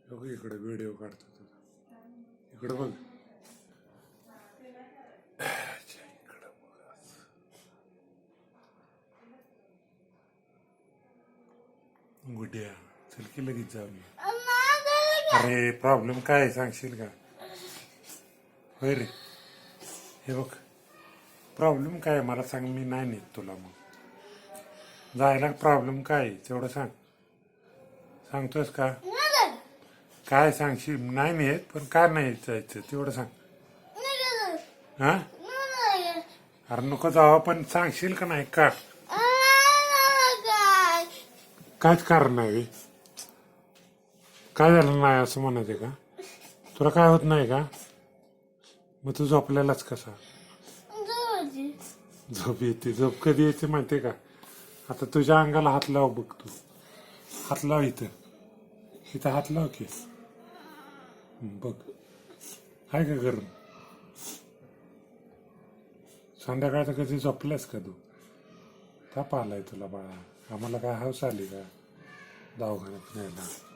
बघ इकडे व्हिडिओ काढतो तुझा. इकडे बघ. इकडे बघ. गुड्या चल की लगेच जाऊया. अरे प्रॉब्लेम काय आहे सांगशील का? होय रे. हे बघ प्रॉब्लेम काय आहे मला सांग. मी नाही नेत तुला. मग जायला प्रॉब्लेम काय आहे तेवढं सांग. सांगतोस का? काय सांगशील? नाही नेत पण का नाही जायचं तेवढं सांग. हा अरे नको जावं पण सांगशील का नाही का? कायच कारण नाही. काय झालं नाही असं म्हणायचं का? तुला काय होत नाही का? मग तू झोपलेलाच कसा? झोप येते. झोप कधी येते माहितीये का? आता तुझ्या अंगाला हात लाव बघ. तू हात लाव. इथं हात लाव की बघ. आहे का गरम? संध्याकाळचं कधी झोपल्यास का तू? ताप आलाय तुला बाळा? आम्हाला काय हौस आली का दवाखान्यात न्यायला?